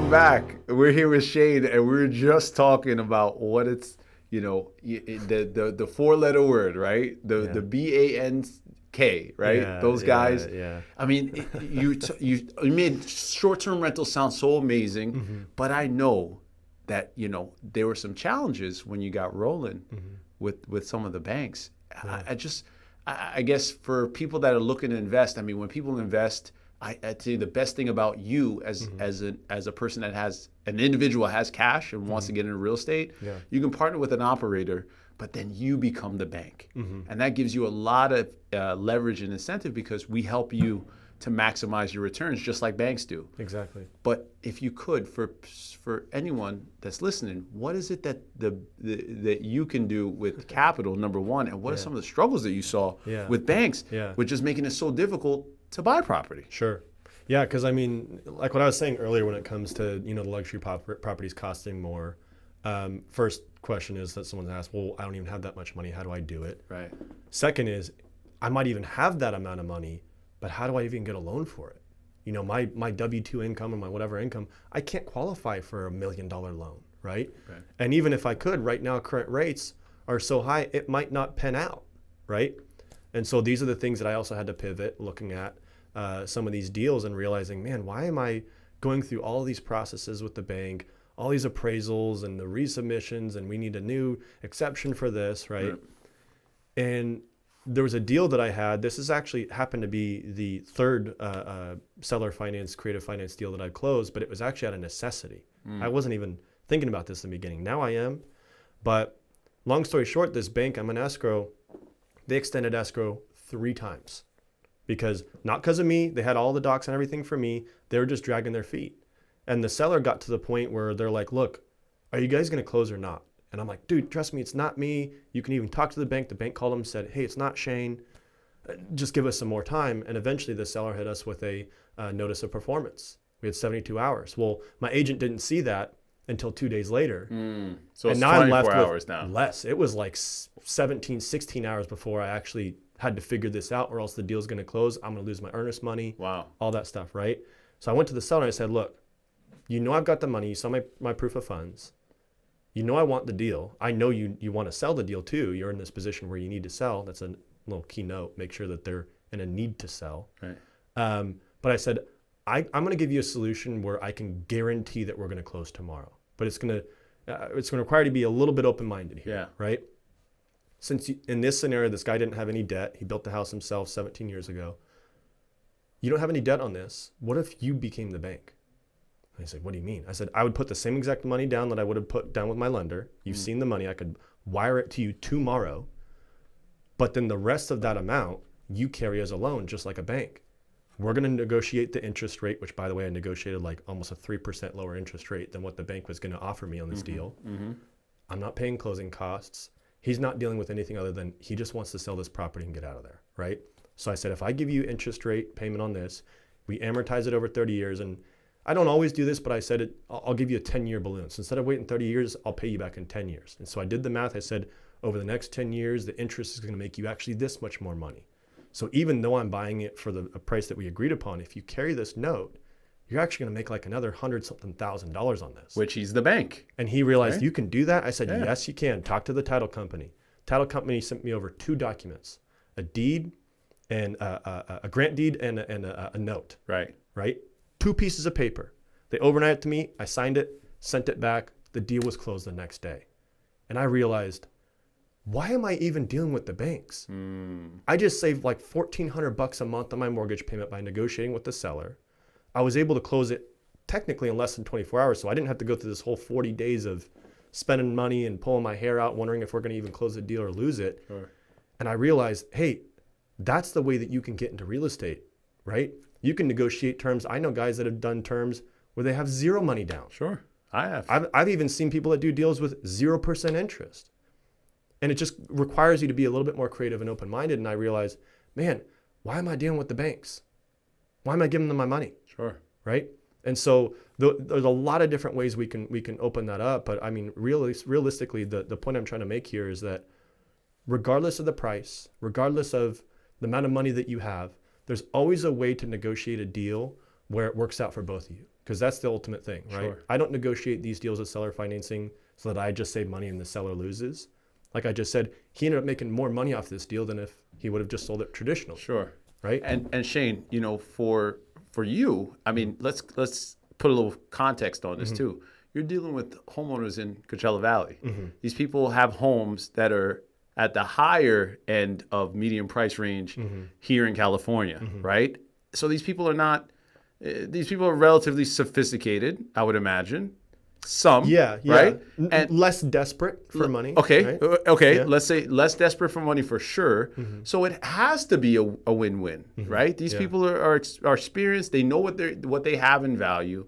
Welcome back. We're here with Shane, and we were just talking about what it's, the four-letter word, right? The BANK, right? Yeah, Those yeah, guys. yeah. I mean, you made short-term rentals sound so amazing, Mm-hmm. but I know that there were some challenges when you got rolling with some of the banks. Yeah. I guess for people that are looking to invest, I mean, when people invest, I'd say the best thing about you as a person that has an individual has cash and wants to get into real estate, Yeah. you can partner with an operator, but then you become the bank, and that gives you a lot of leverage and incentive because we help you to maximize your returns just like banks do. Exactly. But if you could, for anyone that's listening, what is it that that you can do with capital, number one, and what are some of the struggles that you saw with banks, which is making it so difficult to buy property? Sure. Yeah, because I mean, like what I was saying earlier, when it comes to the luxury properties costing more, first question is that someone's asked, well, I don't even have that much money. How do I do it? Right. Second is, I might even have that amount of money, but how do I even get a loan for it? My W-2 income and my whatever income, I can't qualify for $1 million loan, right? And even if I could, right now, current rates are so high, it might not pen out, right? And so these are the things that I also had to pivot, looking at some of these deals and realizing, man, why am I going through all these processes with the bank, all these appraisals and the resubmissions, and we need a new exception for this, right? And there was a deal that I had. This is actually happened to be the third seller finance, creative finance deal that I closed, but it was actually out of necessity. I wasn't even thinking about this in the beginning. Now I am. But long story short, this bank, I'm in escrow, they extended escrow 3 times. Not because of me, they had all the docs and everything for me, they were just dragging their feet. And the seller got to the point where they're like, look, are you guys gonna close or not? And I'm like, dude, trust me, it's not me. You can even talk to the bank. The bank called them and said, hey, it's not Shane. Just give us some more time. And eventually the seller hit us with a notice of performance. We had 72 hours. Well, my agent didn't see that until 2 days later. So it's and now 24 I'm left hours with now. less. It was like 17, 16 hours before I actually had to figure this out, or else the deal's going to close. I'm going to lose my earnest money. Wow. All that stuff, right? So I went to the seller and I said, look, I've got the money. You saw my proof of funds. I want the deal. I know you want to sell the deal too. You're in this position where you need to sell. That's a little keynote. Make sure that they're in a need to sell. Right. But I said, I'm going to give you a solution where I can guarantee that we're going to close tomorrow. But it's going to require you to be a little bit open-minded here, right? Since in this scenario, this guy didn't have any debt. He built the house himself 17 years ago. You don't have any debt on this. What if you became the bank? And he said, what do you mean? I said, I would put the same exact money down that I would have put down with my lender. You've seen the money. I could wire it to you tomorrow. But then the rest of that amount, you carry as a loan, just like a bank. We're going to negotiate the interest rate, which, by the way, I negotiated like almost a 3% lower interest rate than what the bank was going to offer me on this deal. I'm not paying closing costs. He's not dealing with anything other than he just wants to sell this property and get out of there, right? So I said, if I give you interest rate payment on this, we amortize it over 30 years, and I don't always do this, but I said I'll give you a 10-year balloon. So instead of waiting 30 years, I'll pay you back in 10 years. And so I did the math. I said, over the next 10 years, the interest is going to make you actually this much more money. So even though I'm buying it for a price that we agreed upon, if you carry this note, you're actually going to make like another $100-something thousand on this. Which he's the bank. And he realized, you can do that? I said, yes, you can. Talk to the title company. Title company sent me over 2 documents, a deed and a grant deed and a note. Right. 2 pieces of paper. They overnighted it to me. I signed it, sent it back. The deal was closed the next day. And I realized, why am I even dealing with the banks? I just saved like $1,400 a month on my mortgage payment by negotiating with the seller. I was able to close it technically in less than 24 hours. So I didn't have to go through this whole 40 days of spending money and pulling my hair out, wondering if we're going to even close the deal or lose it. Sure. And I realized, hey, that's the way that you can get into real estate, right? You can negotiate terms. I know guys that have done terms where they have 0 money down. Sure. I have. I've even seen people that do deals with 0% interest. And it just requires you to be a little bit more creative and open-minded. And I realized, man, why am I dealing with the banks? Why am I giving them my money? Sure. Right? And so there's a lot of different ways we can open that up. But I mean, realistically, the point I'm trying to make here is that regardless of the price, regardless of the amount of money that you have, there's always a way to negotiate a deal where it works out for both of you. because that's the ultimate thing, right? Sure. I don't negotiate these deals with seller financing so that I just save money and the seller loses. Like I just said, he ended up making more money off this deal than if he would have just sold it traditional. Sure. Right. And Shane, for you, I mean, let's put a little context on this too. You're dealing with homeowners in Coachella Valley. These people have homes that are at the higher end of medium price range here in California, right? So these people are relatively sophisticated, I would imagine. Some, right? And less desperate for money. Okay, right? Yeah. Let's say less desperate for money for sure. So it has to be a win-win, right? These people are experienced. They know what they have in value.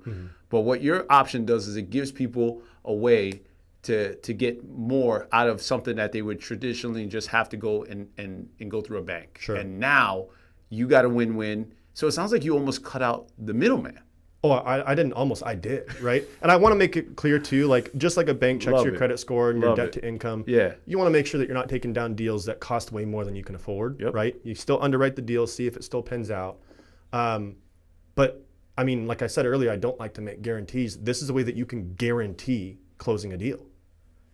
But what your option does is it gives people a way to get more out of something that they would traditionally just have to go and go through a bank. Sure. And now you got a win-win. So it sounds like you almost cut out the middleman. Oh, I didn't almost, I did, right? And I want to make it clear too, like just like a bank checks your credit score and your debt to income, you want to make sure that you're not taking down deals that cost way more than you can afford, right? You still underwrite the deal, see if it still pans out. But I mean, like I said earlier, I don't like to make guarantees. This is a way that you can guarantee closing a deal.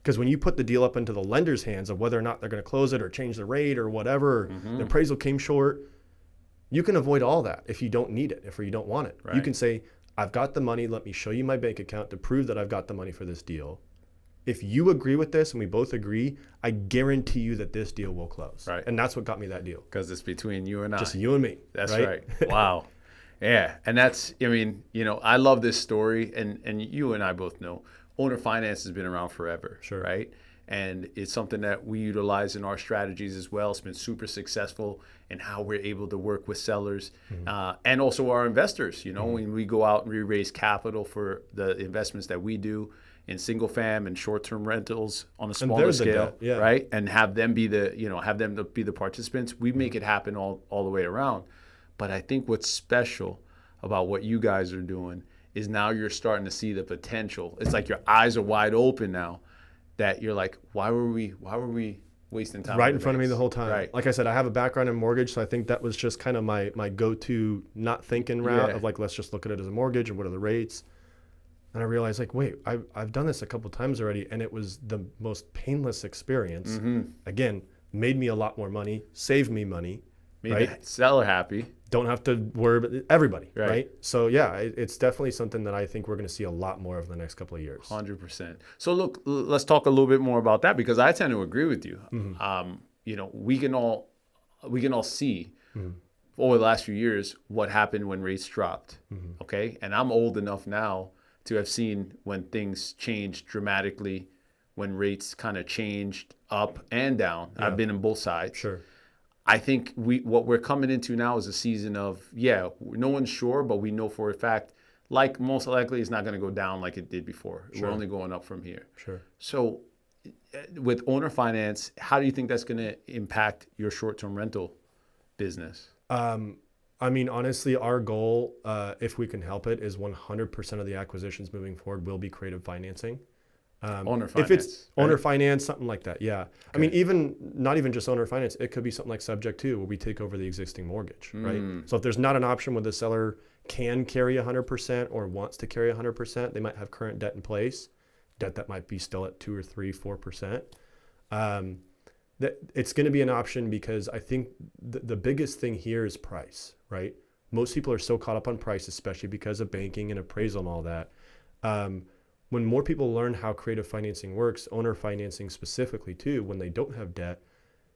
Because when you put the deal up into the lender's hands of whether or not they're going to close it or change the rate or whatever, the appraisal came short, you can avoid all that if you don't need it, if you don't want it. Right. You can say, I've got the money. Let me show you my bank account to prove that I've got the money for this deal. If you agree with this and we both agree, I guarantee you that this deal will close. Right. And that's what got me that deal. Because it's between you and I. Just you and me. That's right. Wow. Yeah. And that's, I mean, I love this story. And you and I both know owner finance has been around forever. Sure. Right. And it's something that we utilize in our strategies as well. It's been super successful in how we're able to work with sellers and also our investors. When we go out and we raise capital for the investments that we do in single fam and short-term rentals on a smaller scale, right? And have them be the participants. We make it happen all the way around. But I think what's special about what you guys are doing is now you're starting to see the potential. It's like your eyes are wide open now. That you're like, why were we wasting time? Right in front of me the whole time. Right. Like I said, I have a background in mortgage, so I think that was just kind of my go-to not thinking route of like, let's just look at it as a mortgage and what are the rates. And I realized like, wait, I've done this a couple times already, and it was the most painless experience. Again, made me a lot more money, saved me money, made the seller happy. Don't have to worry about everybody, right? So yeah, it's definitely something that I think we're going to see a lot more of in the next couple of years. 100%. So look, let's talk a little bit more about that because I tend to agree with you. We can all see over the last few years what happened when rates dropped. Okay, and I'm old enough now to have seen when things changed dramatically, when rates kind of changed up and down. I've been on both sides. Sure. I think what we're coming into now is a season of, no one's sure, but we know for a fact, like most likely it's not going to go down like it did before. Sure. We're only going up from here. Sure. So with owner finance, how do you think that's going to impact your short-term rental business? I mean, honestly, our goal, if we can help it, is 100% of the acquisitions moving forward will be creative financing. Owner finance. If it's owner finance, something like that, yeah. Okay. I mean, not even just owner finance, it could be something like subject to where we take over the existing mortgage, right? So if there's not an option where the seller can carry 100% or wants to carry 100%, they might have current debt in place, debt that might be still at 2 or 3, 4%. That it's going to be an option because I think the biggest thing here is price, right? Most people are so caught up on price, especially because of banking and appraisal and all that. When more people learn how creative financing works, owner financing specifically too, when they don't have debt,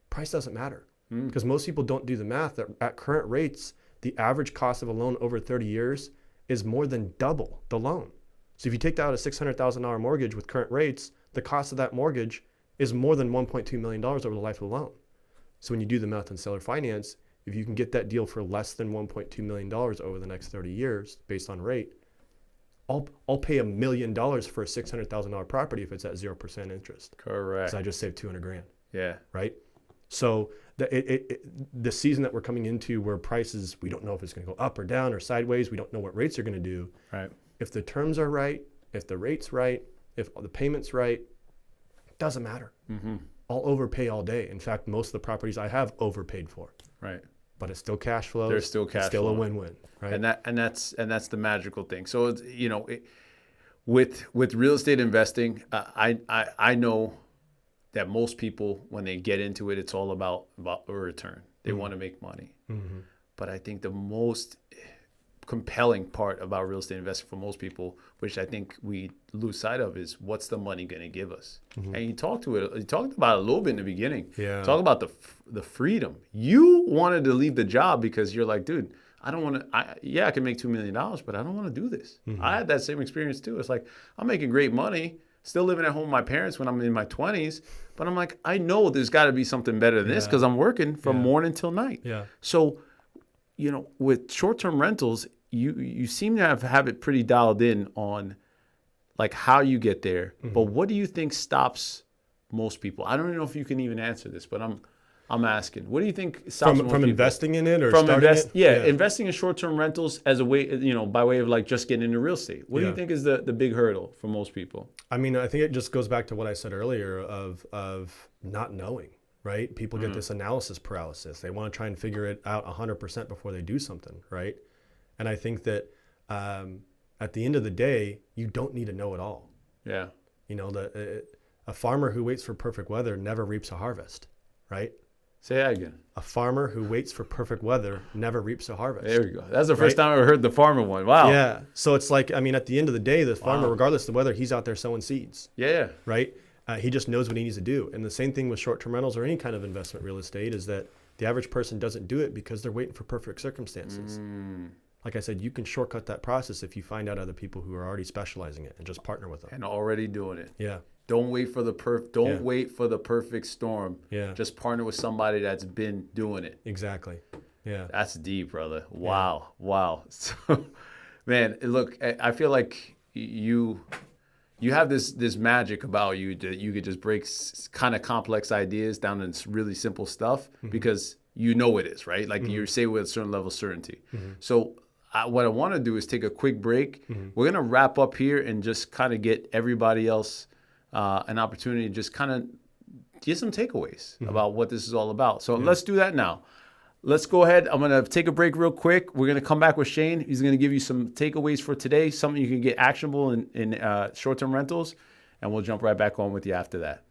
price doesn't matter. Because most people don't do the math that at current rates, the average cost of a loan over 30 years is more than double the loan. So if you take out a $600,000 mortgage with current rates, the cost of that mortgage is more than $1.2 million over the life of the loan. So when you do the math on seller finance, if you can get that deal for less than $1.2 million over the next 30 years based on rate, I'll pay $1 million for a $600,000 property if it's at 0% interest. Correct. So I just saved $200,000. Yeah. Right. So the season that we're coming into where prices, we don't know if it's going to go up or down or sideways. We don't know what rates are going to do. Right. If the terms are right, if the rate's right, if the payment's right, it doesn't matter. I'll overpay all day. In fact, most of the properties I have overpaid for. Right. but it's still cash flow. There's still cash still flow. a win-win, right? And that's the magical thing. So it's, with real estate investing, I know that most people, when they get into it, it's all about a return. They want to make money. But I think the most compelling part about real estate investing for most people, which I think we lose sight of, is what's the money going to give us? And you talked about it a little bit in the beginning. Yeah. Talk about the freedom. You wanted to leave the job because you're like, dude, I don't want to, I can make $2 million, but I don't want to do this. I had that same experience too. It's like, I'm making great money, still living at home with my parents when I'm in my 20s, but I'm like, I know there's got to be something better than this because I'm working from morning till night. Yeah. So, with short-term rentals, you seem to have it pretty dialed in on like how you get there. But what do you think stops most people? I don't even know if you can even answer this, but I'm asking. What do you think stops most people? From investing in it or starting it? Yeah, investing in short-term rentals as a way, by way of like just getting into real estate. What do you think is the big hurdle for most people? I mean, I think it just goes back to what I said earlier of not knowing, right? People get this analysis paralysis. They want to try and figure it out 100% before they do something, right? And I think that at the end of the day, you don't need to know it all. Yeah. A farmer who waits for perfect weather never reaps a harvest, right? Say that again. A farmer who waits for perfect weather never reaps a harvest. There we go. That's the first time I ever heard the farmer one. Wow. Yeah. So it's like, at the end of the day, the farmer, regardless of the weather, he's out there sowing seeds. Yeah. Right? He just knows what he needs to do. And the same thing with short-term rentals or any kind of investment real estate is that the average person doesn't do it because they're waiting for perfect circumstances. Like I said, you can shortcut that process if you find out other people who are already specializing it and just partner with them. And already doing it. Yeah. Don't wait for the wait for the perfect storm. Yeah. Just partner with somebody that's been doing it. Exactly. Yeah. That's deep, brother. Wow. Yeah. Wow. So, man, look, I feel like you have this magic about you that you could just break kind of complex ideas down into really simple stuff because it is, right? Like you say with a certain level of certainty. So what I want to do is take a quick break. We're going to wrap up here and just kind of get everybody else an opportunity to just kind of get some takeaways about what this is all about. So let's do that now. Let's go ahead. I'm going to take a break real quick. We're going to come back with Shane. He's going to give you some takeaways for today, something you can get actionable in short-term rentals, and we'll jump right back on with you after that.